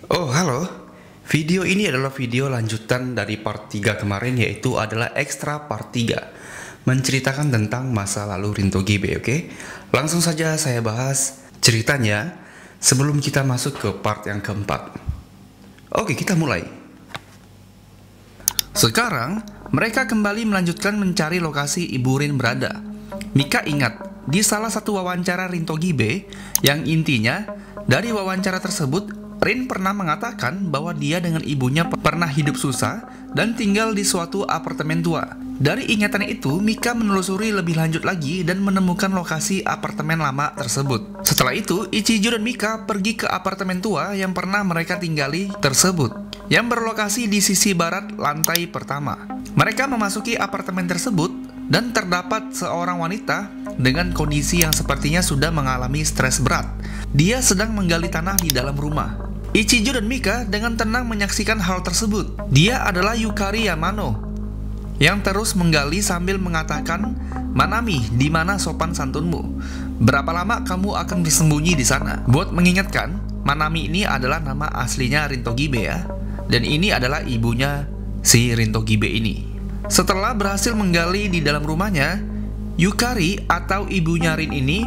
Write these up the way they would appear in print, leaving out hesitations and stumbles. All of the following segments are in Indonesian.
Oh, halo. Video ini adalah video lanjutan dari part 3 kemarin, yaitu adalah extra part 3, menceritakan tentang masa lalu Rinto Gibe, oke? Langsung saja saya bahas ceritanya sebelum kita masuk ke part yang keempat. Oke, kita mulai. Sekarang, mereka kembali melanjutkan mencari lokasi Ibu Rin berada. Mika ingat, di salah satu wawancara Rinto Gibe, yang intinya, dari wawancara tersebut, Rin pernah mengatakan bahwa dia dengan ibunya pernah hidup susah dan tinggal di suatu apartemen tua. Dari ingatan itu, Mika menelusuri lebih lanjut lagi dan menemukan lokasi apartemen lama tersebut. Setelah itu, Ichijo dan Mika pergi ke apartemen tua yang pernah mereka tinggali tersebut, yang berlokasi di sisi barat lantai pertama. Mereka memasuki apartemen tersebut dan terdapat seorang wanita dengan kondisi yang sepertinya sudah mengalami stres berat. Dia sedang menggali tanah di dalam rumah. Ichijo dan Mika dengan tenang menyaksikan hal tersebut. Dia adalah Yukari Yamano yang terus menggali sambil mengatakan, "Manami, di mana sopan santunmu? Berapa lama kamu akan bersembunyi di sana?" Buat mengingatkan, Manami ini adalah nama aslinya Rinto Gibe ya. Dan ini adalah ibunya si Rinto Gibe ini. Setelah berhasil menggali di dalam rumahnya, Yukari atau ibunya Rin ini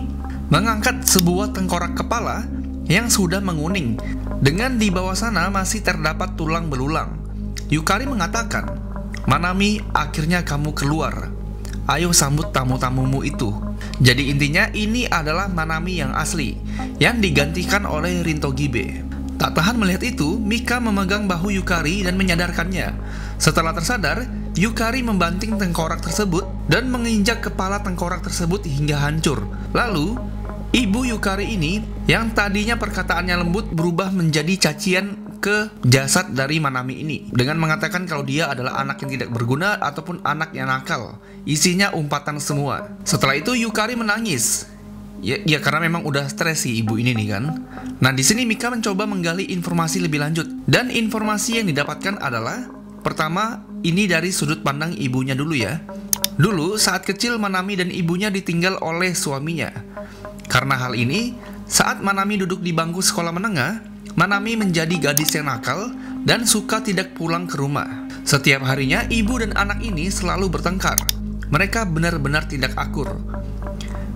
mengangkat sebuah tengkorak kepala yang sudah menguning. Dengan di bawah sana masih terdapat tulang belulang. Yukari mengatakan, "Manami, akhirnya kamu keluar. Ayo sambut tamu-tamumu itu." Jadi intinya ini adalah Manami yang asli, yang digantikan oleh Rinto Gibe. Tak tahan melihat itu, Mika memegang bahu Yukari dan menyadarkannya. Setelah tersadar, Yukari membanting tengkorak tersebut dan menginjak kepala tengkorak tersebut hingga hancur. Lalu, ibu Yukari ini yang tadinya perkataannya lembut berubah menjadi cacian ke jasad dari Manami ini dengan mengatakan kalau dia adalah anak yang tidak berguna ataupun anak yang nakal. Isinya umpatan semua. Setelah itu Yukari menangis. Ya karena memang udah stres si ibu ini nih kan. Nah di sini Mika mencoba menggali informasi lebih lanjut dan informasi yang didapatkan adalah pertama ini dari sudut pandang ibunya dulu ya. Dulu saat kecil Manami dan ibunya ditinggal oleh suaminya. Karena hal ini, saat Manami duduk di bangku sekolah menengah, Manami menjadi gadis yang nakal dan suka tidak pulang ke rumah. Setiap harinya ibu dan anak ini selalu bertengkar. Mereka benar-benar tidak akur.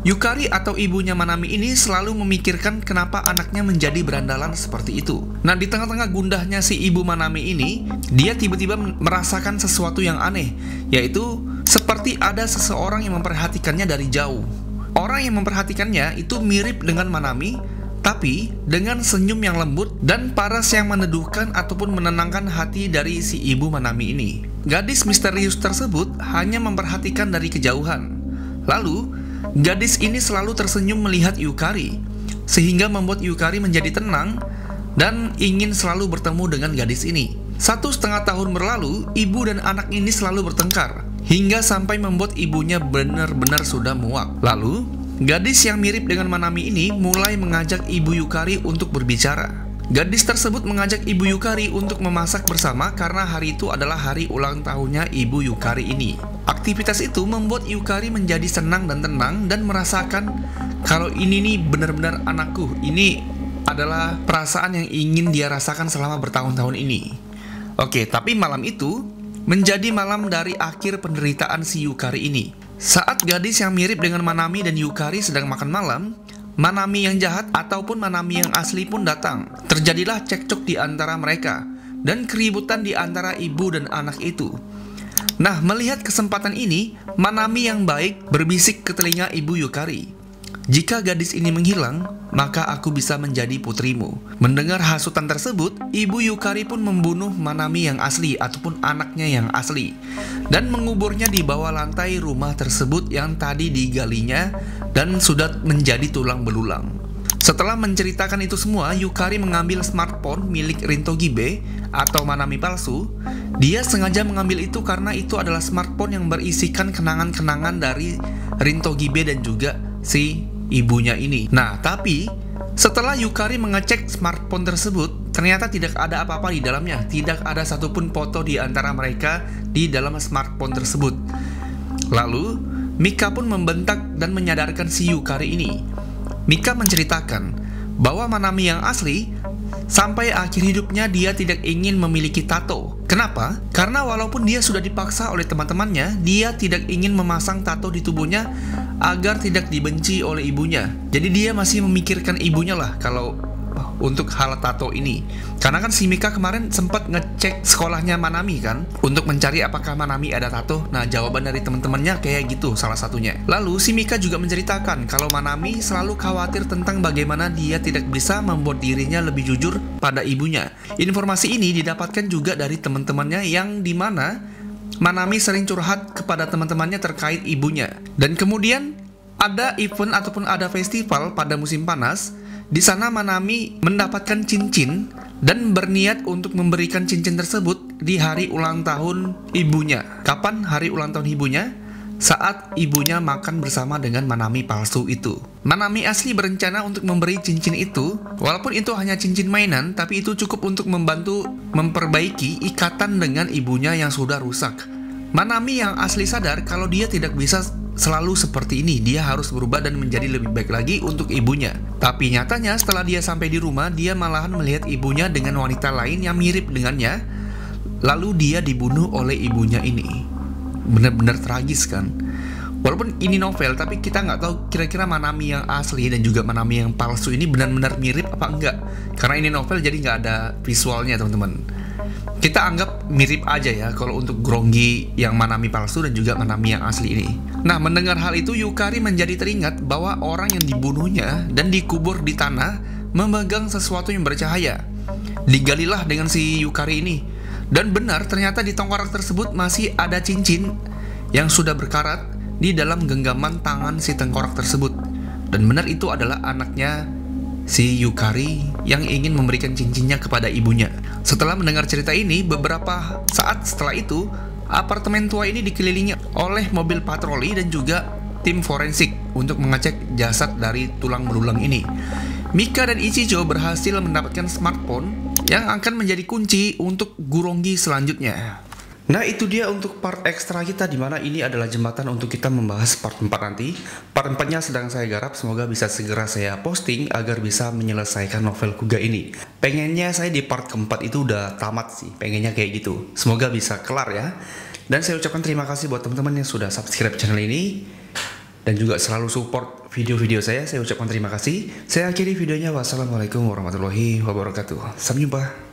Yukari atau ibunya Manami ini selalu memikirkan kenapa anaknya menjadi berandalan seperti itu. Nah, di tengah-tengah gundahnya si ibu Manami ini, dia tiba-tiba merasakan sesuatu yang aneh, yaitu seperti ada seseorang yang memperhatikannya dari jauh. Orang yang memperhatikannya itu mirip dengan Manami, tapi dengan senyum yang lembut dan paras yang meneduhkan ataupun menenangkan hati dari si ibu Manami ini. Gadis misterius tersebut hanya memperhatikan dari kejauhan. Lalu, gadis ini selalu tersenyum melihat Yukari, sehingga membuat Yukari menjadi tenang dan ingin selalu bertemu dengan gadis ini. 1,5 tahun berlalu, ibu dan anak ini selalu bertengkar, hingga sampai membuat ibunya benar-benar sudah muak. Lalu, gadis yang mirip dengan Manami ini mulai mengajak ibu Yukari untuk berbicara. Gadis tersebut mengajak ibu Yukari untuk memasak bersama karena hari itu adalah hari ulang tahunnya ibu Yukari ini. Aktivitas itu membuat Yukari menjadi senang dan tenang dan merasakan kalau ini nih benar-benar anakku. Ini adalah perasaan yang ingin dia rasakan selama bertahun-tahun ini. Oke, tapi malam itu menjadi malam dari akhir penderitaan si Yukari ini. Saat gadis yang mirip dengan Manami dan Yukari sedang makan malam, Manami yang jahat ataupun Manami yang asli pun datang. Terjadilah cekcok di antara mereka dan keributan di antara ibu dan anak itu. Nah, melihat kesempatan ini, Manami yang baik berbisik ke telinga ibu Yukari, "Jika gadis ini menghilang, maka aku bisa menjadi putrimu." Mendengar hasutan tersebut, ibu Yukari pun membunuh Manami yang asli ataupun anaknya yang asli dan menguburnya di bawah lantai rumah tersebut yang tadi digalinya dan sudah menjadi tulang belulang. Setelah menceritakan itu semua, Yukari mengambil smartphone milik Rinto Gibe atau Manami palsu. Dia sengaja mengambil itu karena itu adalah smartphone yang berisikan kenangan-kenangan dari Rinto Gibe dan juga si ibunya ini. Nah, tapi setelah Yukari mengecek smartphone tersebut, ternyata tidak ada apa-apa di dalamnya. Tidak ada satupun foto di antara mereka di dalam smartphone tersebut. Lalu, Mika pun membentak dan menyadarkan si Yukari ini. Mika menceritakan bahwa Manami yang asli Sampai akhir hidupnya dia tidak ingin memiliki tato. Kenapa? Karena walaupun dia sudah dipaksa oleh teman-temannya, dia tidak ingin memasang tato di tubuhnya agar tidak dibenci oleh ibunya. Jadi dia masih memikirkan ibunya lah kalau untuk hal tato ini. Karena kan si Mika kemarin sempat ngecek sekolahnya Manami kan, untuk mencari apakah Manami ada tato. Nah, jawaban dari teman-temannya kayak gitu salah satunya. Lalu si Mika juga menceritakan kalau Manami selalu khawatir tentang bagaimana dia tidak bisa membuat dirinya lebih jujur pada ibunya. Informasi ini didapatkan juga dari teman-temannya yang dimana Manami sering curhat kepada teman-temannya terkait ibunya. Dan kemudian ada event ataupun ada festival pada musim panas. Di sana Manami mendapatkan cincin dan berniat untuk memberikan cincin tersebut di hari ulang tahun ibunya. Kapan hari ulang tahun ibunya? Saat ibunya makan bersama dengan Manami palsu itu. Manami asli berencana untuk memberi cincin itu, walaupun itu hanya cincin mainan, tapi itu cukup untuk membantu memperbaiki ikatan dengan ibunya yang sudah rusak. Manami yang asli sadar kalau dia tidak bisa selalu seperti ini, dia harus berubah dan menjadi lebih baik lagi untuk ibunya. Tapi nyatanya setelah dia sampai di rumah, dia malahan melihat ibunya dengan wanita lain yang mirip dengannya. Lalu dia dibunuh oleh ibunya ini. Benar-benar tragis kan? Walaupun ini novel, tapi kita nggak tahu kira-kira Manami yang asli dan juga Manami yang palsu ini benar-benar mirip apa enggak. Karena ini novel jadi nggak ada visualnya teman-teman. Kita anggap mirip aja ya kalau untuk Grongi yang Manami palsu dan juga Manami yang asli ini. Nah, mendengar hal itu Yukari menjadi teringat bahwa orang yang dibunuhnya dan dikubur di tanah memegang sesuatu yang bercahaya. Digalilah dengan si Yukari ini. Dan benar ternyata di tengkorak tersebut masih ada cincin yang sudah berkarat di dalam genggaman tangan si tengkorak tersebut. Dan benar itu adalah anaknya si Yukari yang ingin memberikan cincinnya kepada ibunya. Setelah mendengar cerita ini, beberapa saat setelah itu, apartemen tua ini dikelilingi oleh mobil patroli dan juga tim forensik untuk mengecek jasad dari tulang belulang ini. Mika dan Ichijo berhasil mendapatkan smartphone yang akan menjadi kunci untuk Guronggi selanjutnya. Nah, itu dia untuk part ekstra kita, dimana ini adalah jembatan untuk kita membahas part 4 nanti. Part 4-nya sedang saya garap, semoga bisa segera saya posting agar bisa menyelesaikan novel Kuga ini. Pengennya saya di part keempat itu udah tamat sih, pengennya kayak gitu. Semoga bisa kelar ya. Dan saya ucapkan terima kasih buat teman-teman yang sudah subscribe channel ini dan juga selalu support video-video saya ucapkan terima kasih. Saya akhiri videonya, wassalamualaikum warahmatullahi wabarakatuh. Sampai jumpa.